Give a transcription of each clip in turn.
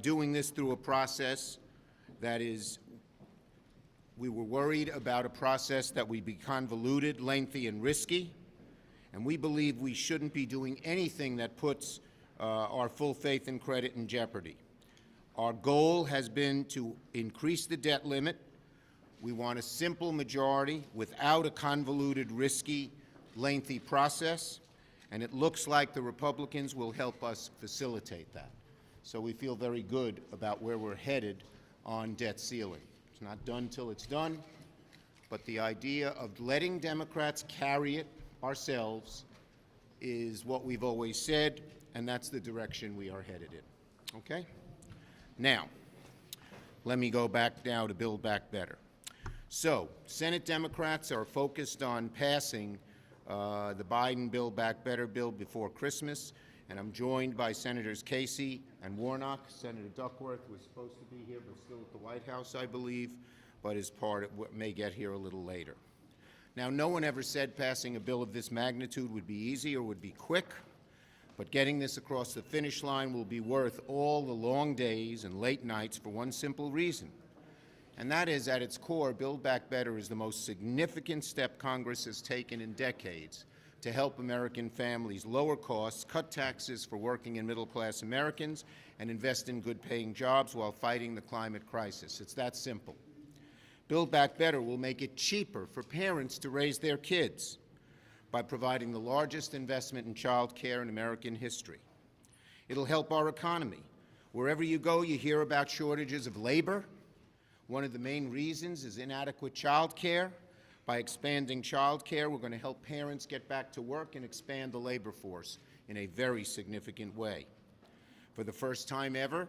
doing this through a process that is, we were worried about a process that would be convoluted, lengthy, and risky, and we believe we shouldn't be doing anything that puts our full faith and credit in jeopardy. Our goal has been to increase the debt limit. We want a simple majority without a convoluted, risky, lengthy process, and it looks like the Republicans will help us facilitate that. So we feel very good about where we're headed on debt ceiling. It's not done till it's done, but the idea of letting Democrats carry it ourselves is what we've always said, and that's the direction we are headed in. Okay? Now, let me go back now to Build Back Better. So, Senate Democrats are focused on passing the Biden Build Back Better bill before Christmas, and I'm joined by Senators Casey and Warnock. Senator Duckworth was supposed to be here, but still at the White House, I believe, but is part of what may get here a little later. Now, no one ever said passing a bill of this magnitude would be easy or would be quick, but getting this across the finish line will be worth all the long days and late nights for one simple reason, and that is, at its core, Build Back Better is the most significant step Congress has taken in decades to help American families lower costs, cut taxes for working and middle-class Americans, and invest in good-paying jobs while fighting the climate crisis. It's that simple. Build Back Better will make it cheaper for parents to raise their kids by providing the largest investment in child care in American history. It'll help our economy. Wherever you go, you hear about shortages of labor. One of the main reasons is inadequate child care. By expanding child care, we're going to help parents get back to work and expand the labor force in a very significant way. For the first time ever,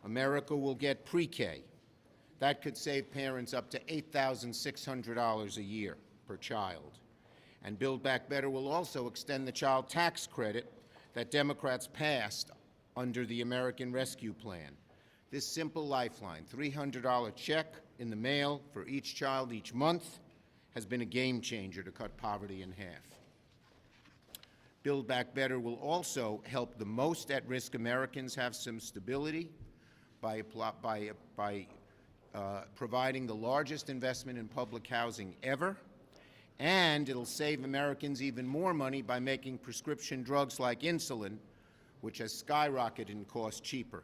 America will get pre-K. That could save parents up to $8,600 a year per child. And Build Back Better will also extend the child tax credit that Democrats passed under the American Rescue Plan. This simple lifeline, $300 check in the mail for each child each month, has been a game changer to cut poverty in half. Build Back Better will also help the most at-risk Americans have some stability by providing the largest investment in public housing ever, and it'll save Americans even more money by making prescription drugs like insulin, which has skyrocketed in cost, cheaper.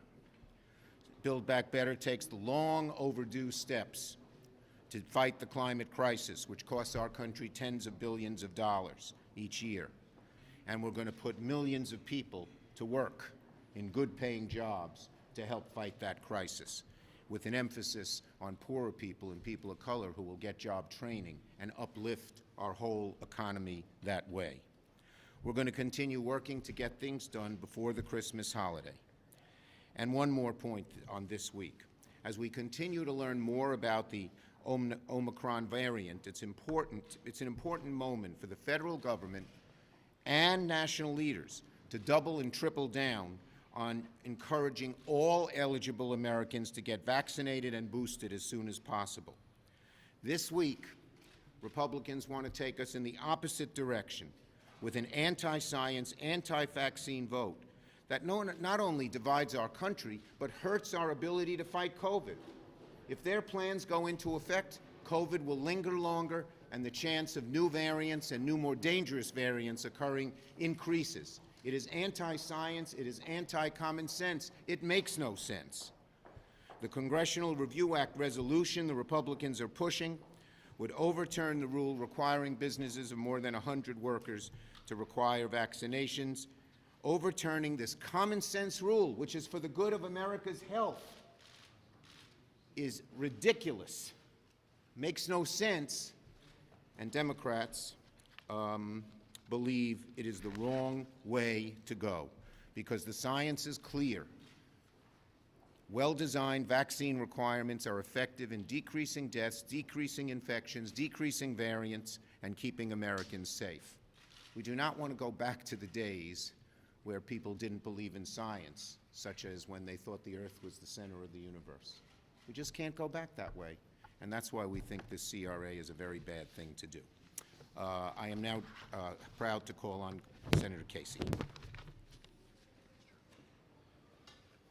Build Back Better takes the long overdue steps to fight the climate crisis, which costs our country tens of billions of dollars each year. And we're going to put millions of people to work in good-paying jobs to help fight that crisis, with an emphasis on poorer people and people of color who will get job training and uplift our whole economy that way. We're going to continue working to get things done before the Christmas holiday. And one more point on this week. As we continue to learn more about the Omicron variant, it's an important moment for the federal government and national leaders to double and triple down on encouraging all eligible Americans to get vaccinated and boosted as soon as possible. This week, Republicans want to take us in the opposite direction with an anti-science, anti-vaccine vote that not only divides our country, but hurts our ability to fight COVID. If their plans go into effect, COVID will linger longer, and the chance of new variants and new, more dangerous variants occurring increases. It is anti-science, it is anti-common sense. It makes no sense. The Congressional Review Act resolution the Republicans are pushing would overturn the rule requiring businesses of more than 100 workers to require vaccinations. Overturning this common sense rule, which is for the good of America's health, is ridiculous, makes no sense, and Democrats believe it is the wrong way to go because the science is clear. Well-designed vaccine requirements are effective in decreasing deaths, decreasing infections, decreasing variants, and keeping Americans safe. We do not want to go back to the days where people didn't believe in science, such as when they thought the Earth was the center of the universe. We just can't go back that way, and that's why we think this CRA is a very bad thing to do. I am now proud to call on Senator Casey.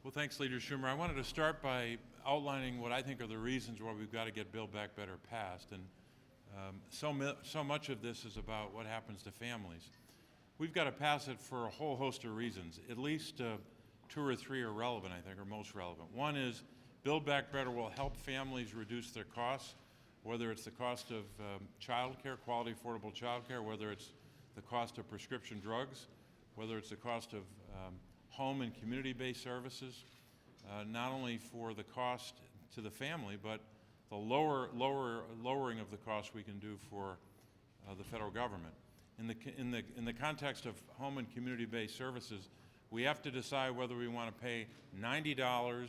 Well, thanks, Leader Schumer. I wanted to start by outlining what I think are the reasons why we've got to get Build Back Better passed. And so much of this is about what happens to families. We've got to pass it for a whole host of reasons. At least 2 or 3 are relevant, I think, or most relevant. One is Build Back Better will help families reduce their costs, whether it's the cost of child care, quality, affordable child care, whether it's the cost of prescription drugs, whether it's the cost of home and community-based services, not only for the cost to the family, but the lowering of the cost we can do for the federal government. In the context of home and community-based services, we have to decide whether we want to pay $90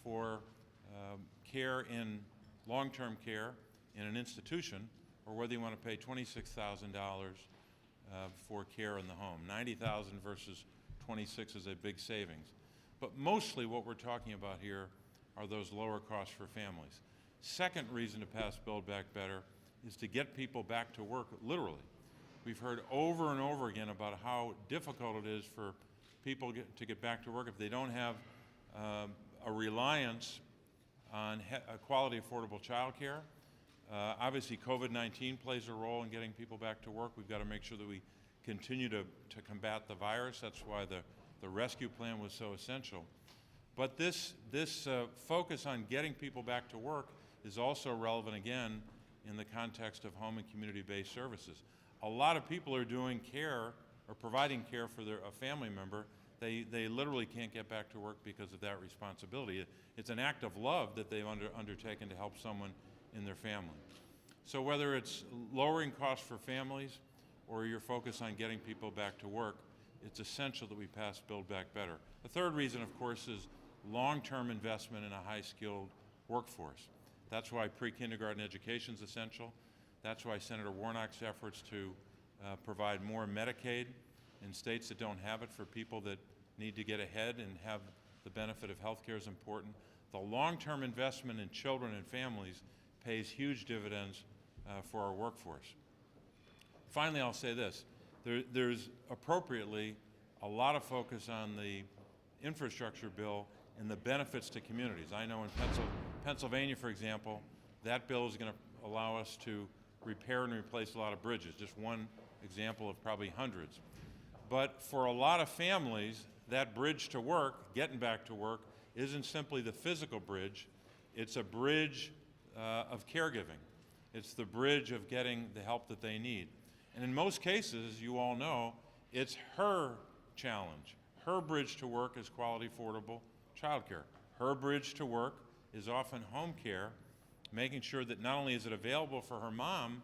for care in long-term care in an institution, or whether you want to pay $26,000 for care in the home. $90,000 versus $26,000 is a big savings. But mostly what we're talking about here are those lower costs for families. Second reason to pass Build Back Better is to get people back to work, literally. We've heard over and over again about how difficult it is for people to get back to work if they don't have a reliance on quality, affordable child care. Obviously, COVID-19 plays a role in getting people back to work. We've got to make sure that we continue to combat the virus. That's why the rescue plan was so essential. But this focus on getting people back to work is also relevant, again, in the context of home and community-based services. A lot of people are doing care or providing care for a family member. They literally can't get back to work because of that responsibility. It's an act of love that they've undertaken to help someone in their family. So whether it's lowering costs for families or you're focused on getting people back to work, it's essential that we pass Build Back Better. The third reason, of course, is long-term investment in a high-skilled workforce. That's why pre-kindergarten education is essential. That's why Senator Warnock's efforts to provide more Medicaid in states that don't have it for people that need to get ahead and have the benefit of health care is important. The long-term investment in children and families pays huge dividends for our workforce. Finally, I'll say this. There's appropriately a lot of focus on the infrastructure bill and the benefits to communities. I know in Pennsylvania, for example, that bill is going to allow us to repair and replace a lot of bridges, just one example of probably hundreds. But for a lot of families, that bridge to work, getting back to work, isn't simply the physical bridge. It's a bridge of caregiving. It's the bridge of getting the help that they need. And in most cases, you all know, it's her challenge. Her bridge to work is quality, affordable childcare. Her bridge to work is often home care, making sure that not only is it available for her mom,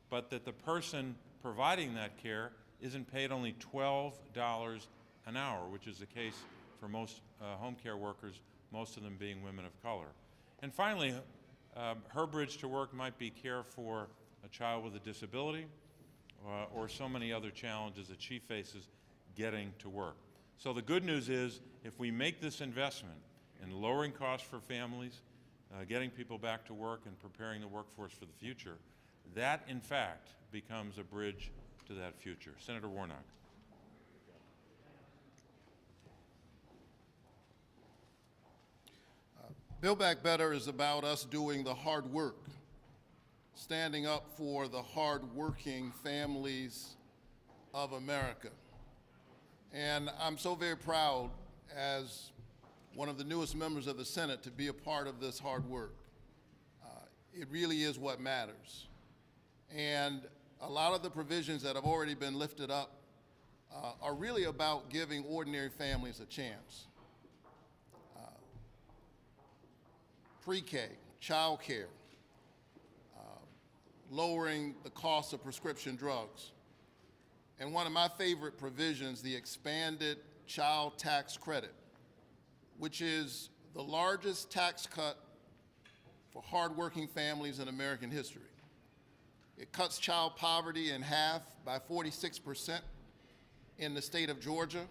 but that the person providing that care isn't paid only $12 an hour, which is the case for most home care workers, most of them being women of color. And finally, her bridge to work might be care for a child with a disability or so many other challenges that she faces getting to work. So the good news is, if we make this investment in lowering costs for families, getting people back to work and preparing the workforce for the future, that in fact becomes a bridge to that future. Senator Warnock. Build Back Better is about us doing the hard work, standing up for the hard-working families of America. And I'm so very proud, as one of the newest members of the Senate, to be a part of this hard work. It really is what matters. And a lot of the provisions that have already been lifted up are really about giving ordinary families a chance. Pre-K, child care, lowering the cost of prescription drugs. And one of my favorite provisions, the expanded child tax credit, which is the largest tax cut for hardworking families in American history. It cuts child poverty in half by 46% in the state of Georgia.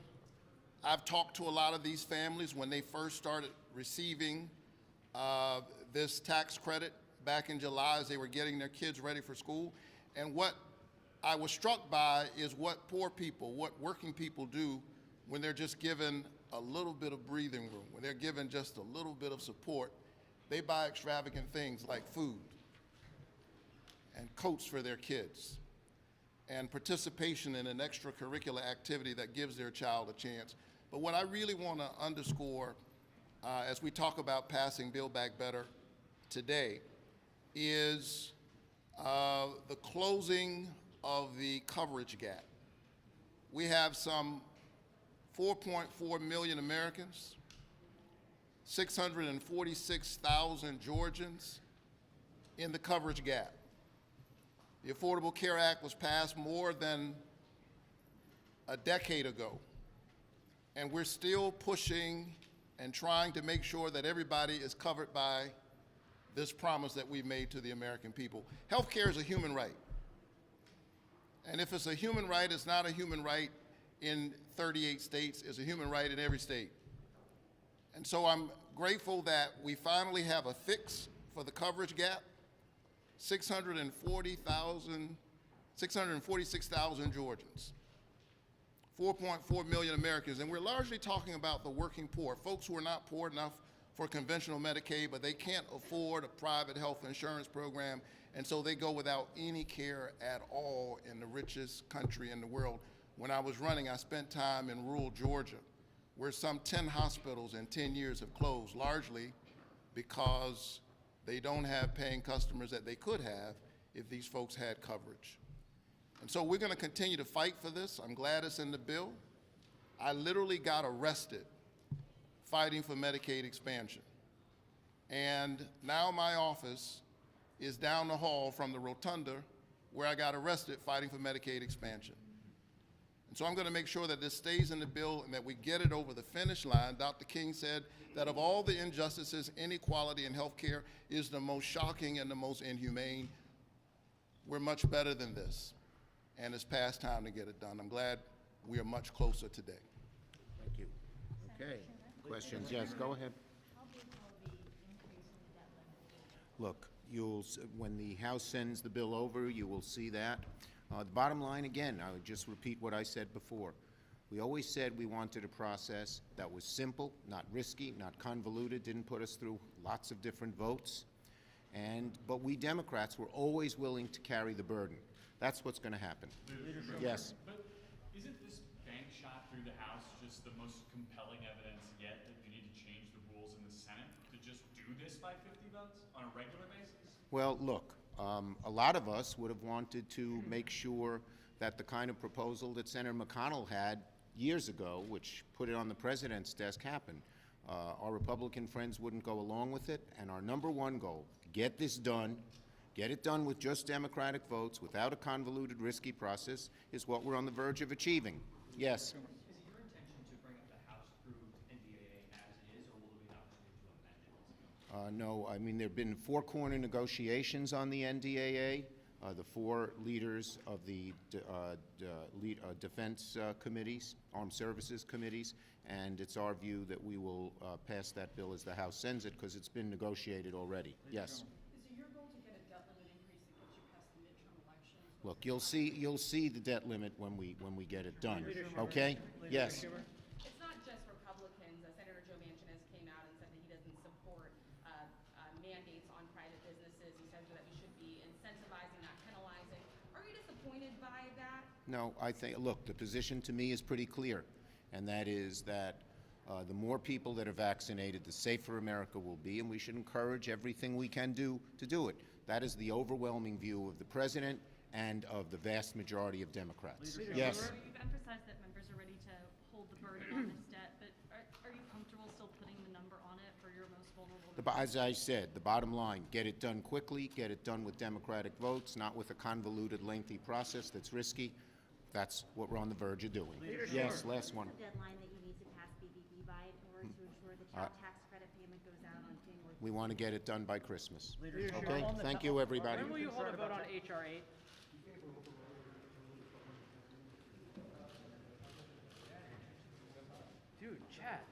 I've talked to a lot of these families when they first started receiving this tax credit back in July as they were getting their kids ready for school. And what I was struck by is what poor people, what working people do when they're just given a little bit of breathing room, when they're given just a little bit of support, they buy extravagant things like food and coats for their kids and participation in an extracurricular activity that gives their child a chance. But what I really want to underscore as we talk about passing Build Back Better today is the closing of the coverage gap. We have some 4.4 million Americans, 646,000 Georgians in the coverage gap. The Affordable Care Act was passed more than a decade ago, and we're still pushing and trying to make sure that everybody is covered by this promise that we've made to the American people. Health care is a human right. And if it's a human right, it's not a human right in 38 states, it's a human right in every state. And so I'm grateful that we finally have a fix for the coverage gap. 646,000 Georgians, 4.4 million Americans, and we're largely talking about the working poor, folks who are not poor enough for conventional Medicaid, but they can't afford a private health insurance program, and so they go without any care at all in the richest country in the world. When I was running, I spent time in rural Georgia, where some 10 hospitals in 10 years have closed, largely because they don't have paying customers that they could have if these folks had coverage. And so we're going to continue to fight for this. I'm glad it's in the bill. I literally got arrested fighting for Medicaid expansion. And now my office is down the hall from the rotunda where I got arrested fighting for Medicaid expansion. And so I'm going to make sure that this stays in the bill and that we get it over the finish line. Dr. King said that of all the injustices, inequality in health care is the most shocking and the most inhumane. We're much better than this, and it's past time to get it done. I'm glad we are much closer today. Thank you. Okay. Questions? Yes, go ahead. How big will the increase in the debt limit be? Look, when the House sends the bill over, you will see that. The bottom line, again, I would just repeat what I said before. We always said we wanted a process that was simple, not risky, not convoluted, didn't put us through lots of different votes. But we Democrats were always willing to carry the burden. That's what's going to happen. Yes. But isn't this bank shot through the House just the most compelling evidence yet that you need to change the rules in the Senate to just do this by 50 votes on a regular basis? Well, look, a lot of us would have wanted to make sure that the kind of proposal that Senator McConnell had years ago, which put it on the president's desk, happened. Our Republican friends wouldn't go along with it, and our number one goal, get this done, get it done with just Democratic votes, without a convoluted, risky process, is what we're on the verge of achieving. Yes? Is it your intention to bring up the House-approved NDAA as is, or will there be an opportunity to amend it? No, I mean, there have been four-corner negotiations on the NDAA. The four leaders of the defense committees, armed services committees, and it's our view that we will pass that bill as the House sends it because it's been negotiated already. Yes. Is it your goal to get a debt limit increase that gets you past the midterm elections? Look, you'll see the debt limit when we get it done. Okay? Yes. It's not just Republicans. Senator Joe Manchin came out and said that he doesn't support mandates on private businesses. He says that we should be incentivizing, not penalizing. Are you disappointed by that? No, I think, look, the position to me is pretty clear, and that is that the more people that are vaccinated, the safer America will be, and we should encourage everything we can do to do it. That is the overwhelming view of the president and of the vast majority of Democrats. Yes. You've emphasized that members are ready to hold the burden on this debt, but are you comfortable still putting the number on it for your most vulnerable? As I said, the bottom line, get it done quickly, get it done with Democratic votes, not with a convoluted, lengthy process that's risky. That's what we're on the verge of doing. Yes, last one. The deadline that you need to pass BBB by in order to ensure the child tax credit payment goes out on January. We want to get it done by Christmas. Okay, thank you, everybody. When will you hold a vote on HR 8? Dude, Chad.